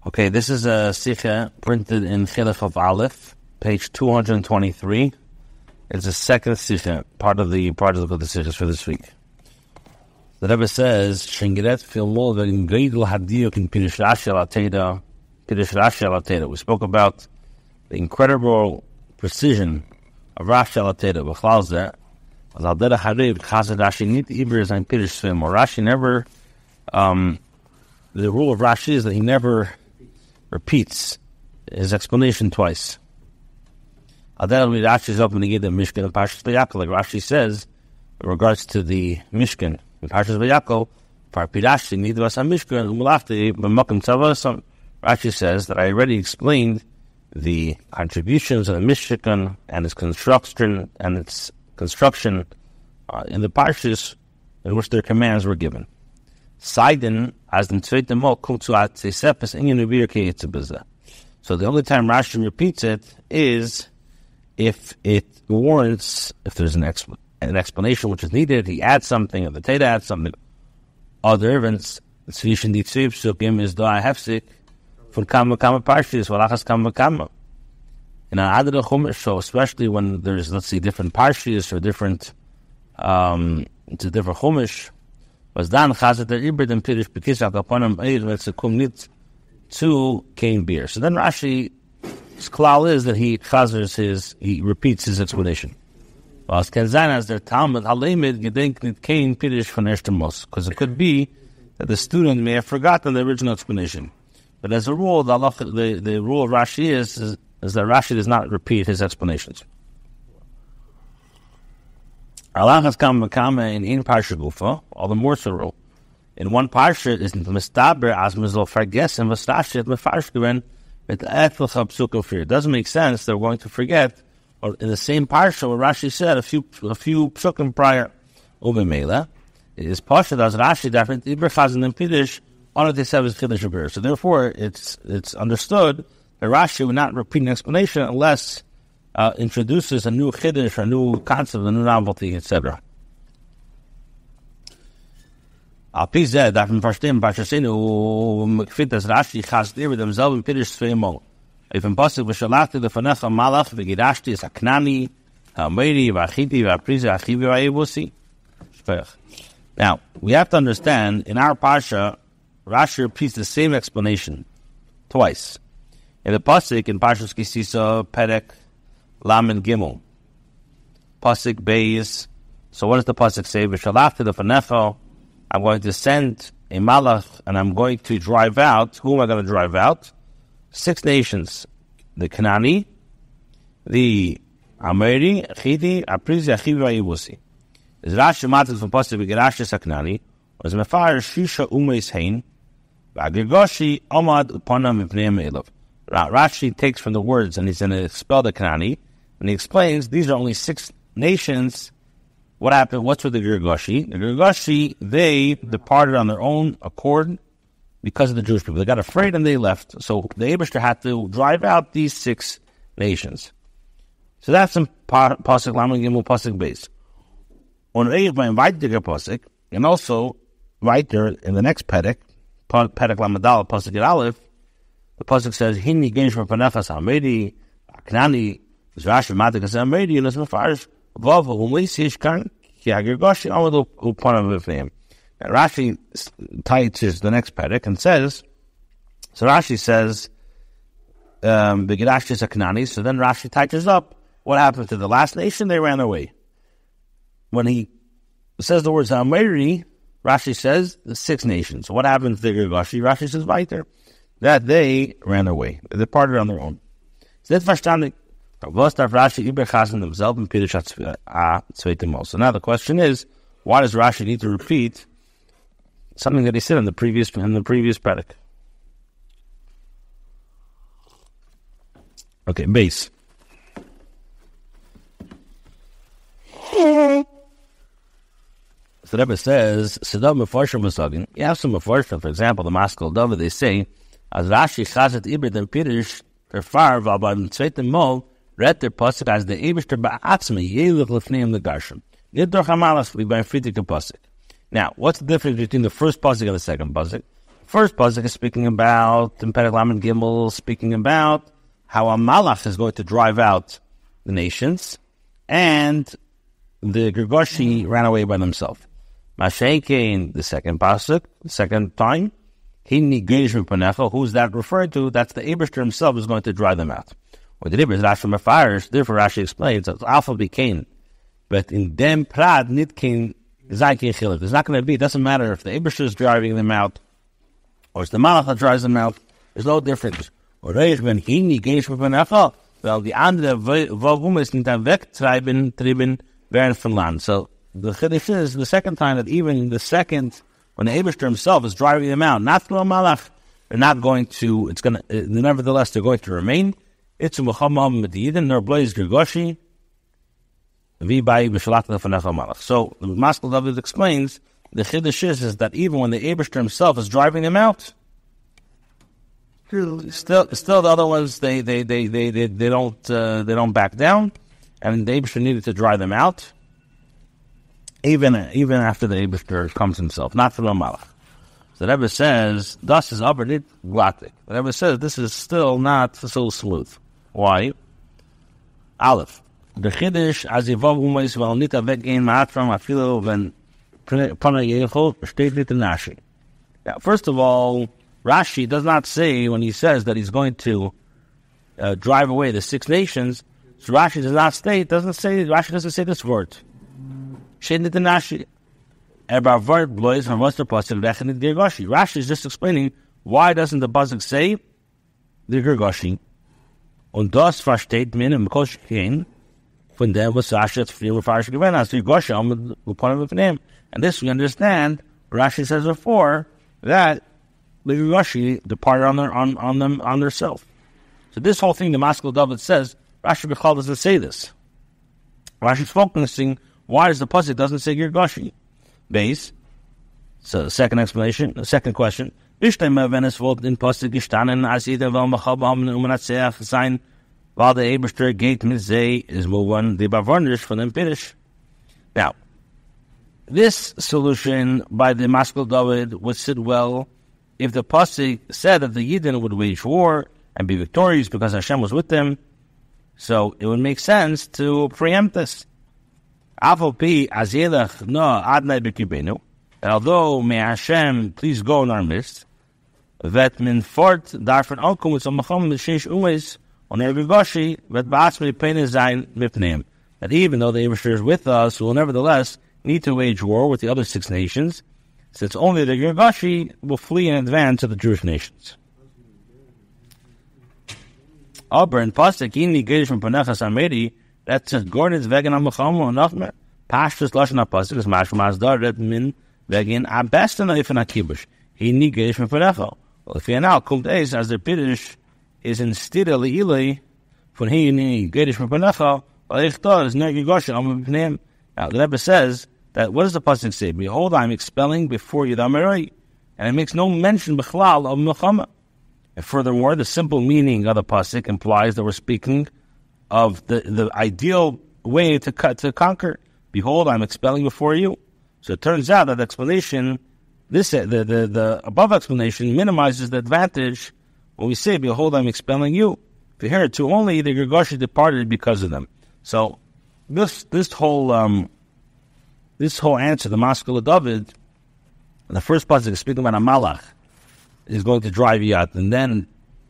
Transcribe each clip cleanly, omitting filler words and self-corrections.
Okay, this is a Sichah printed in Chilaf of Aleph, page 223. It's the second Sichah, part of the Sichahs for this week. The Rebbe says, "Shengiret filmol v'ingreidul hadiyuk in Pirush Rashi al Ateda." We spoke about the incredible precision of Rashi al Ateda. B'chlal zeh, as al derech hariv chazed Rashi nit iber zayin Pirush Svim. Or Rashi never, the rule of Rashi is that he never repeats his explanation twice. Rashi is open to give the Mishkan of Parshas Vayakol, like Rashi says, in regards to the Mishkan in Parshas Vayakol. Rashi says that I already explained the contributions of the Mishkan and its construction in the Parshas in which their commands were given. Seiden as the zweite Mal kommt zu Atzesepes ingen Ubirke Yitzebizah. So the only time Rashi repeats it is if it warrants, if there's an explanation which is needed, he adds something, or the Teda adds something. Other events, zwischen die zwei Psukim is da hefsik von kama parshas, walachas kama. In an adar chumash, so especially when there's, let's say, different parshas or different, it's a different chumash, was dan chazet der iber dem pirish bekisach kaponim eir vetzekum nit to kain beer. So then Rashi's klal is that he repeats his explanation. Well, as Kenzana as their Talmud halemid gedenk nit kain pirish von erster mos, because it could be that the student may have forgotten the original explanation. But as a rule, the rule of Rashi is that Rashi does not repeat his explanations. Alachas kama in parsha gufa, all the more so rule. In one parsha is mistaber as mizol vergessen was Rashi mefarsh given with etliche psukim for. It doesn't make sense they're going to forget, or in the same parsha where Rashi said a few psukim prior. Ubemela is parsha as Rashi different iber chazan and pidish on the seven chiddush abir. So therefore, it's understood that Rashi would not repeat an explanation unless introduces a new chiddush, a new concept, a new novelty, etc. Al pi zeh darf man verstehen, fit das Rashi chas dir mit demselben Pirush zweimal. If in Pasuk v'shalachti lefanecha malach v'gidashti es haknani ha'meiri v'achiti v'aprizi v'achivi v'ayevusi. Now, we have to understand, in our Parsha, Rashi repeats the same explanation twice. In the Pasuk, in Parshas Sisa, Perek, Lamed Gimel. Pasuk Beis. So what does the Pasuk say? V'shalachti lefanecha, I'm going to send a malach and I'm going to drive out. Who am I going to drive out? 6 nations. The Kanani, the Ameri, Chidi, Aprizi, Achivi, Ayibusi. Is Rashi matzah from Pasuk V'girashi Saknani, was Mefar Shisha Umeis Hein, V'agirgoshi Omad Upanam Mipneim Elov. Rashi takes from the words and he's going to expel the Kanani, and he explains these are only 6 nations. What happened? What's with the Girgashi? The Girgashi, they departed on their own accord because of the Jewish people. They got afraid and they left. So the Eibishter had to drive out these 6 nations. So that's in Pasuk Lamed Gimel Pasuk Beis. On Eich by weitiger Pasuk, and also weiter in the next Perek Lamed Dal Pasuk Yud Aleph, the Pasuk says, Hini Genish V'panefas Hamedi, Aknani, Zrash V'matikas Hamedi, and it's Mefarish, now Rashi touches the next Perek and says, so Rashi says, Begidashtis Aknani, so then Rashi touches up what happened to the last nation. They ran away. When he says the words Ameri, Rashi says the 6 nations. So what happened to the Girgashi? Rashi says weiter, that they ran away. They departed on their own. So that's verstanden. So now the question is, why does Rashi need to repeat something that he said in the previous Perek? Okay, base. So the Rebbe says, you have some Mefarshim, for example, the Maskal David, they say, as Rashi chazet iber dem Pirush, verfar, weil beim zweiten Mal, read their pasuk as the Eibishter ba'atzmi yelich lefneim legarshim. Yid doch hamalach by friedike pasuk. Now, what's the difference between the first pasuk and the second pasuk? First pasuk is speaking about, in Perek Lamed Gimel, speaking about how a malach is going to drive out the nations, and the Girgashi ran away by themselves. Mashenkein, the second pasuk, the second time, Hinni Geish Panecha, who's that referred to? That's the Eibishter himself is going to drive them out. Or the Rebbe is Rashi Mefarish, therefore Rashi explains that Alpha became, but in dem Prad Nitkin Zaykin Chilik. There's not going to be, it doesn't matter if the Eibishter is driving them out, or it's the Malach that drives them out, there's no difference. Or Reich ben Hinni Geish Panecha, well, the andere Vavum is nicht wegtreiben, trieben, werden von Land. So, the Chiddush is the second time that even the second, when the Eibishter himself is driving them out, not through a malach, they're not going to, it's going to, nevertheless, they're going to remain. It's a Muhammad Mediyidin, nor Blaze Gergoshi, Vibai B'Shalach Lefanecha Malach. So, the Maskell David explains, the Chiddush is that even when the Eibishter himself is driving them out, still the other ones, they don't back down, and the Eibishter needed to drive them out. Even after the Eibishter comes himself, not through a malach. So the Rebbe says, "Das is aberdit glatik." The Rebbe says this is still not so smooth. Why? Aleph. The Chiddush as yivav umeis vel nit avegin ma'atram afilo ven pana yechol steht nit in Rashi. Now, first of all, Rashi does not say when he says that he's going to drive away the 6 nations. So Rashi does not state. Rashi doesn't say this word. Rashi is just explaining why doesn't the pasuk say the Girgashi? Und das versteht man im Koshkein von dem was Rashi hat früher Mefarish given us the Girgashi am upon of name. And this we understand. Rashi says before that the Girgashi departed on their self. So this whole thing the Maskell David says Rashi Bechal doesn't say this. Rashi's focusing. Why does the pasuk doesn't say Girgashi? Base. So the second explanation, the second question. Bishtem wenn es volt in pasuk gestanden as jeder wel machab haben Menatzeach sein, weil der Eibishter geht mit sei is one the Bavarnish von dem Pirish. Now, this solution by the Maskell David would sit well if the pasuk said that the Yidden would wage war and be victorious because Hashem was with them. So it would make sense to preempt this. Although may Hashem please go in our midst, that min fort darfen ankommen mit so Muhammad mit 6 umes on der Girgashi wird beatzme Pene sein mitnehmen. That even though the Eibishter is with us, we will nevertheless need to wage war with the other 6 nations, since only the Girgashi will flee in advance of the Jewish nations. Aber in Pasuk Inni Gedish from Panechas Amedi, that's just Gordon's vegan on Muhammad and Nachmer. Pashtus Lashon HaPasuk is Mashma Azdar that min vegan Abestan Eifan HaKibush. He need Gedish from Panecha. Well, if you now Kult Eis as the Piddish is instead of Le'ilei von he need Gedish from Panecha, well, Eichtar is Ner Gigosh Am Pneim. Now, the Rebbe says that what does the Pasuk say? Behold, I am expelling before you the Ameroi. And it makes no mention Bechlal of Muhammad. And furthermore, the simple meaning of the pasuk implies that we're speaking of the ideal way to conquer. Behold, I'm expelling before you. So it turns out that the explanation, the above explanation, minimizes the advantage when we say, "Behold, I'm expelling you." If you hear it too, only the Girgashi departed because of them. So this whole answer, the Maskell David, the first pasuk is speaking about a malach is going to drive you out, and then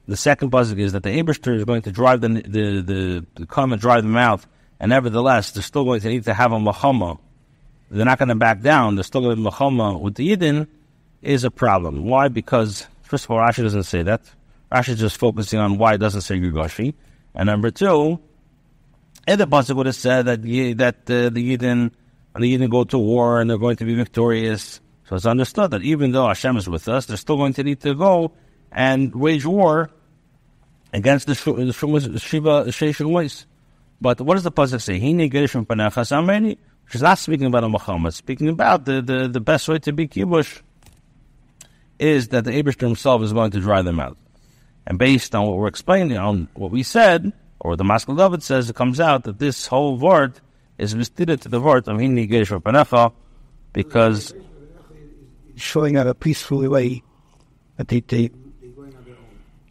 the second pasuk is that the Eibishter is going to drive the come and drive them out, and nevertheless they're still going to need to have a machama. They're not going to back down. They're still going to be machama with the Yidden is a problem. Why? Because first of all, Rashi doesn't say that. Rashi is just focusing on why it doesn't say Girgashi, and number two, if the pasuk would have said that the Yidden and the Yidden go to war and they're going to be victorious. So it's understood that even though Hashem is with us, they're still going to need to go and wage war against the Shiva Sheish. But what does the pasuk say? Hine Gedish from Panechas Amedi, which is not speaking about a Muhammad, speaking about the best way to be kibush is that the Eibishter himself is going to drive them out. And based on what we're explaining, on what we said, or the Maskell David says, it comes out that this whole word is misstated to the word of Hine Gedish from Panecha, because showing out a peaceful way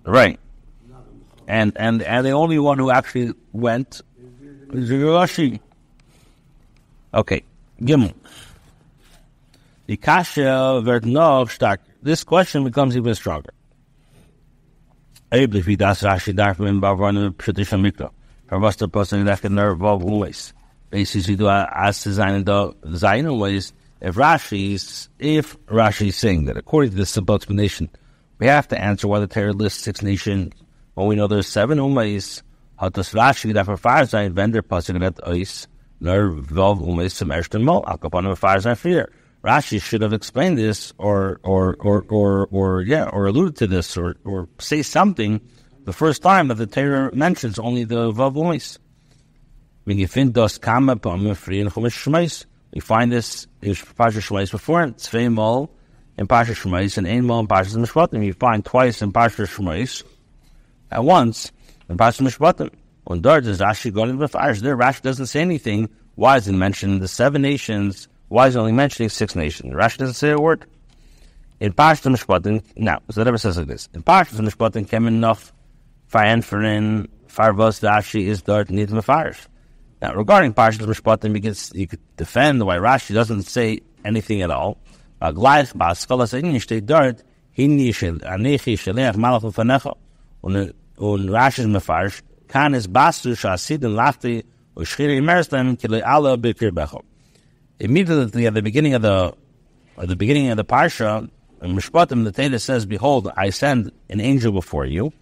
Right. And the only one who actually went is Rashi. Okay. Gimel. The kasha wird noch stark. This question becomes even stronger. Basically, the ways. If Rashi is saying that according to this simple explanation, we have to answer why the Torah lists 6 nations when we know there's 7 umays. How does Rashi that for fire sein wenn der Pasuk net eis nur 12 umays zum ersten Mal akapon fire sein fear. Rashi should have explained this, or alluded to this, or say something the first time that the Torah mentions only the Vav Umis. We find this in Parsha Shmais before, Tzvei Mol in Parsha Shmais, and Ein Mol in Parsha Mishpatim. You find twice in Parsha Shmais, at once in Parsha Mishpatim. When there does Rashi go into the fires, there Rashi doesn't say anything. Why is it mentioned the 7 nations? Why is it only mentioning 6 nations? Rashi doesn't say a word. In Parshat Mishpatim, now, so it never says like this. In Parshat Mishpatim, came enough Fayanferin, Farvos, Rashi is dort, need fires. Now, regarding Parshat Mishpatim, you could defend why Rashi doesn't say anything at all. Gleich, Ba'askalas, English, steht dort, Hinni, Anechi, Shalech, Malach, Ufanecha, und Rashi is Mefarish, Kan is Basu, Shasid, and Lachti, Ushchiri, Merstem, Kili, Allah, Bikir, Becho. Immediately at the beginning of the parsha, in Mishpatim, the Torah says, "Behold, I send an angel before you."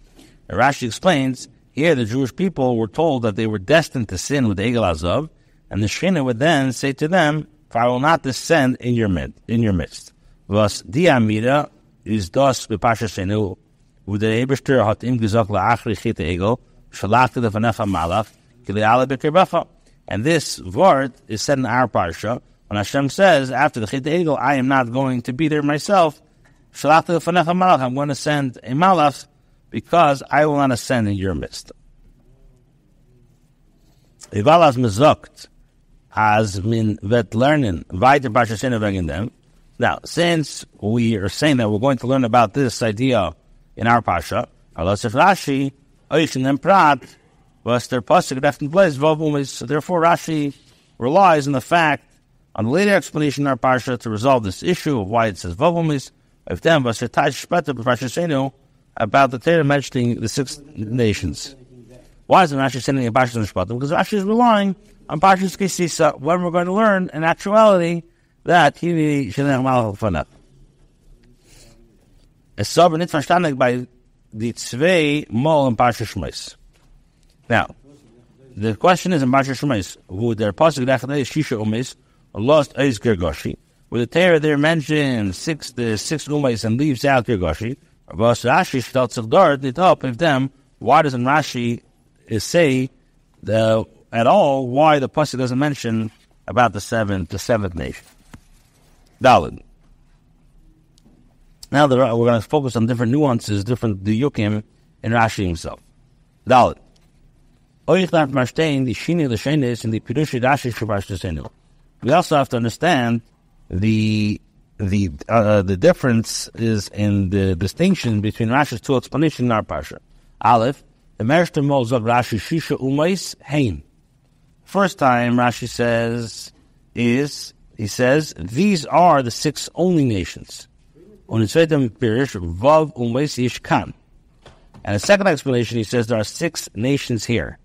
And Rashi explains here the Jewish people were told that they were destined to sin with the Egel Azav, and the Shekhinah would then say to them, "For I will not descend in your midst." Thus, the Amida is thus b'parsha Shenu, with the Eberster hat im gesagt la'achri chit Egel, shalachti lefanecha malach, kili ala b'kirbecha. And this word is said in our parsha when Hashem says, after the Chit Egel, I am not going to be there myself. I'm going to send a malach because I will not ascend in your midst. Now, since we are saying that we're going to learn about this idea in our parsha, Rashi, therefore, Rashi relies on the fact, on the later explanation in our parsha, to resolve this issue of why it says Vavumis, about the Torah mentioning the 6 nations. Why is Rashi saying in Parsha Mishpatim? Because Rashi is relying on Parsha Sisa, when we're going to learn, in actuality, that he Shalech Malach Fanach. Es so nicht verstanden by the Tzvei Mol in Parsha Shmais. Now, the question is in Parsha Shmais, would their pasuk Likkutei Sichos umis lost eis Girgashi? Would the Torah there mention the 6 umis and leaves out Girgashi? But Rashi stellt sich dort nicht up of them. Why doesn't Rashi say at all why the pasuk doesn't mention about the seventh nation? Daled. Now we're going to focus on different nuances, different diyukim in Rashi himself. Daled. We also have to understand the difference is in the distinction between Rashi's 2 explanations in our parsha. Aleph, the Mershter Mol Zog Rashi Shisha Umais Hein. First time Rashi says these are the 6 only nations. Und in zweitem Pirish Vav Umais Yish Kan. And the second explanation, he says there are 6 nations here.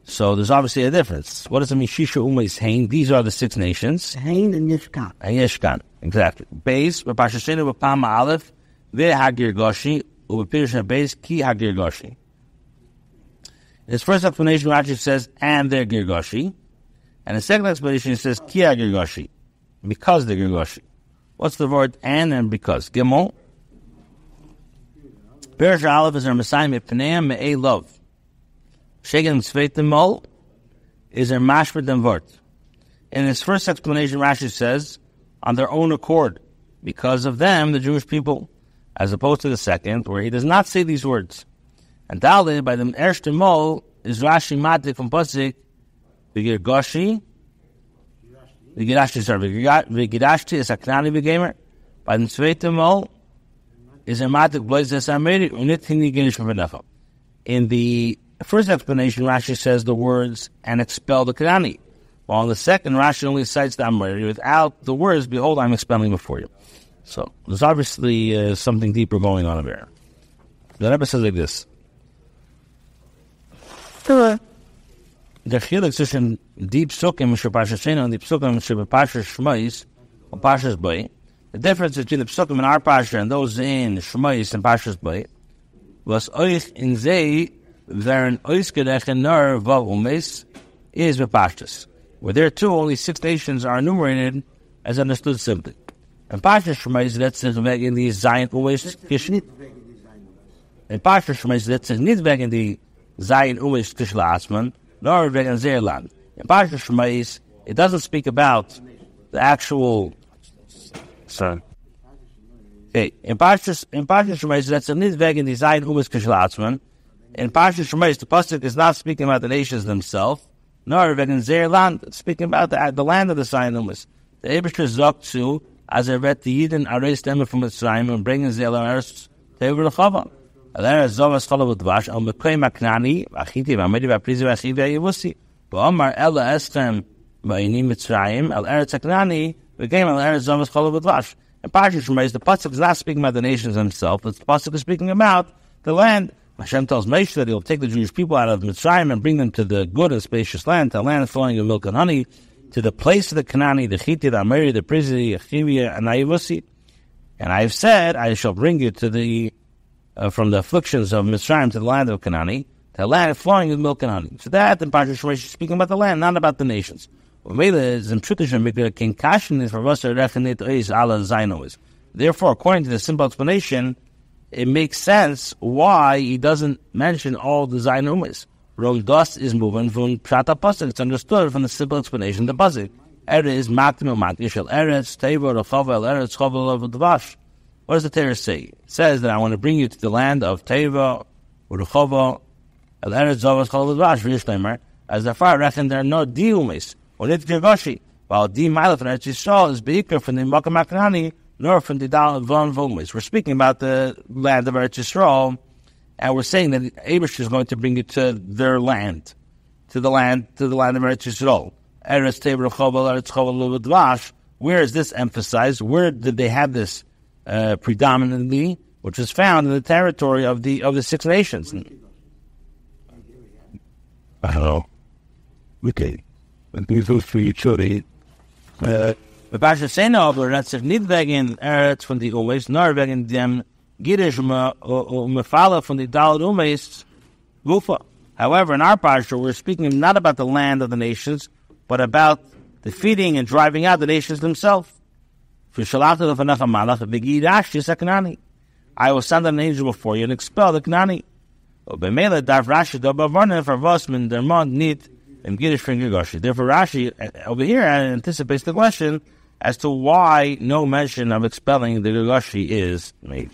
So there's obviously a difference. What does it mean? Shisha Umais Hein. These are the 6 nations. Hein and Yishkan. And Yishkan, exactly. Beis, B'Pashashenu, B'Pam Aleph, Ve'Hagir Goshi, U'B'Pirish Beis, Ki Hagir Goshi. In his first explanation, Rashi says, and they're Girgashi. And the second explanation, he says, Ki Hagir Goshi, because they're Girgashi. What's the word and because? Gimel. Pirish Aleph is our Messiah, Me'Pneim, Me'e Love. Shegen Tzveitim Mol is their mashmer dem vort. In his first explanation, Rashi says, on their own accord, because of them, the Jewish people, as opposed to the second, where he does not say these words. And Daled, by the erste Mol, is Rashi matik from Pasik, V'girgashi, V'girashti is a Knani V'gamer. By the Tzveitim Mol, is ematik blazes ameri unitini ginish v'necha. In the first explanation, Rashi says the words and expel the Kanani. While in the second, Rashi only cites the ameri without the words, behold, I'm expelling before you. So there's obviously something deeper going on over here. The Rebbe says like this. The chilek zwischen die psukim which are Parshas Shena and the psukim which are Parshas Shmos or Parshas Bay. The difference between the psukim in our Parsha and those in Shmos and Parshas Bay was oich in zei wären oisgerechen nar vav umes is bepashtas. Where there too only 6 nations are enumerated as understood simply. And Parshas Shmos that's weg in the Zion umes geschnit. In Parshas Shmos that's nicht weg in the Zion umes geschlaasman. Nor wegen Zeerland. In Parshas Shmos, it doesn't speak about the actual. Sorry. Okay, in Parshas Shmos, that's a nicht wegen die Zion umes geschlaasman. In Parshas Shmos, the pasuk is not speaking about the nations themselves, nor wegen Zeerland. It's speaking about the land of the Zion umes. The Eibishter sagt zu, as read the Yidden erased them from Mitzrayim and bringing Zeerland earth to Eivur Alera Zovas Kolel Dvash Al Mekoy Maknani Achiti V'Amedi V'Aprizi V'Achiv V'Yevusi V'Omar Ela Eschem V'Yini Mitzrayim Al Eretz Aknani V'Game Al Eretz Zovas Kolel Dvash. In Parshas Shmos, the pasuk is not speaking about the nations themselves. The pasuk is speaking about the land. Hashem tells Moshe that He will take the Jewish people out of Mitzrayim and bring them to the good and spacious land, to a land flowing with milk and honey, to the place of the Kanani, the Chiti, the Ameri, the Prizi, the Achivia, and Yevusi. And I have said, I shall bring you to the from the afflictions of Mitzrayim to the land of Kanani, to a land flowing with milk and honey. So that in Parshas Shmos is speaking about the land, not about the nations. Therefore, according to the simple explanation, it makes sense why he doesn't mention all the Zainumis. Rom dust is moving from Pshata Pasuk. It's understood from the simple explanation. The Pasuk is Maktim Makishel Eretz Tevor Rechavel Eretz Chavel of Dvash. What does the Torah say? It says that I want to bring you to the land of Teva, Urechova, El Eretz Zovas Kolel Dvash, V'Yishleimer, as the far reckon there are no diumis, or nit Gergoshi, while di Ma'ilef and Eretz Yisrael is Beikar from the Makam Maknani, nor from the Dal Von Vomis. We're speaking about the land of Eretz Yisrael, and we're saying that Abish is going to bring you to their land, to the land of Eretz Yisrael. Eretz Teva, Urechova, Eretz Chavel Dvash. Where is this emphasized? Where did they have this predominantly, which is found in the territory of the 6 nations? I don't know. Okay. When these those for each other, but Parshas Shena aber that's nicht wegen Eretz von die Umes, nor wegen dem Giddish Mefala von die Dal Umes Gufa. However, in our Parsha, we're speaking not about the land of the nations, but about defeating and driving out the nations themselves. I will send an angel before you and expel the Knani. Therefore, Rashi over here anticipates the question as to why no mention of expelling the Gergoshi is made.